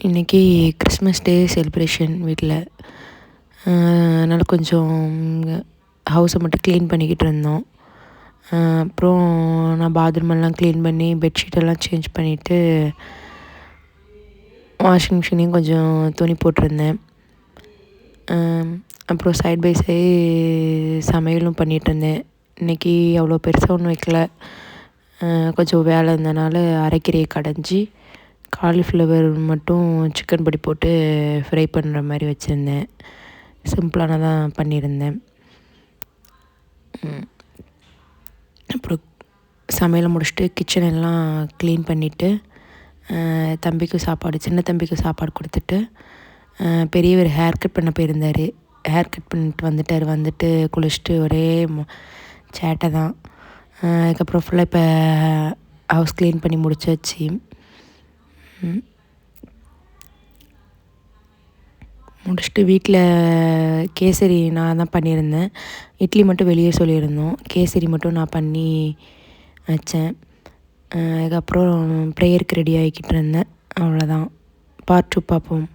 இன்றைக்கி Christmas day celebration வீட்டில். அதனால் கொஞ்சம் ஹவுஸை மட்டும் க்ளீன் பண்ணிக்கிட்டு இருந்தோம். அப்புறம் நான் பாத்ரூம் எல்லாம் க்ளீன் பண்ணி பெட்ஷீட்டெல்லாம் சேஞ்ச் பண்ணிவிட்டு வாஷிங் மிஷினையும் கொஞ்சம் துணி போட்டிருந்தேன். அப்புறம் சைட் பை சைடு சமையலும் பண்ணிகிட்ருந்தேன். இன்றைக்கி அவ்வளோ பெருசாக ஒன்றும் வைக்கல. கொஞ்சம் வேலை இருந்தனால அரைக்கீரையை கடைஞ்சி காலிஃப்ளவர் மட்டும் சிக்கன் பொடி போட்டு ஃப்ரை பண்ணுற மாதிரி வச்சுருந்தேன். சிம்பிளானதான் பண்ணியிருந்தேன். அப்புறம் சமையலை முடிச்சுட்டு கிச்சன் எல்லாம் க்ளீன் பண்ணிவிட்டு தம்பிக்கு சின்ன தம்பிக்கு சாப்பாடு கொடுத்துட்டு பெரியவர் ஹேர் கட் பண்ண போயிருந்தார். ஹேர் கட் பண்ணிட்டு வந்துட்டு குளிச்சுட்டு ஒரே சேட்டை தான். அதுக்கப்புறம் ஃபுல்லாக இப்போ ஹவுஸ் க்ளீன் பண்ணி முடிச்சாச்சு. முடிச்சுட்டு வீட்டில் கேசரி நான் தான் பண்ணியிருந்தேன். இட்லி மட்டும் வெளியே சொல்லியிருந்தோம். கேசரி மட்டும் நான் பண்ணி வச்சேன். அதுக்கப்புறம் ப்ரேயருக்கு ரெடி ஆகிக்கிட்டு இருந்தேன். அவ்வளோதான். பார்ட் 2 பார்ப்போம்.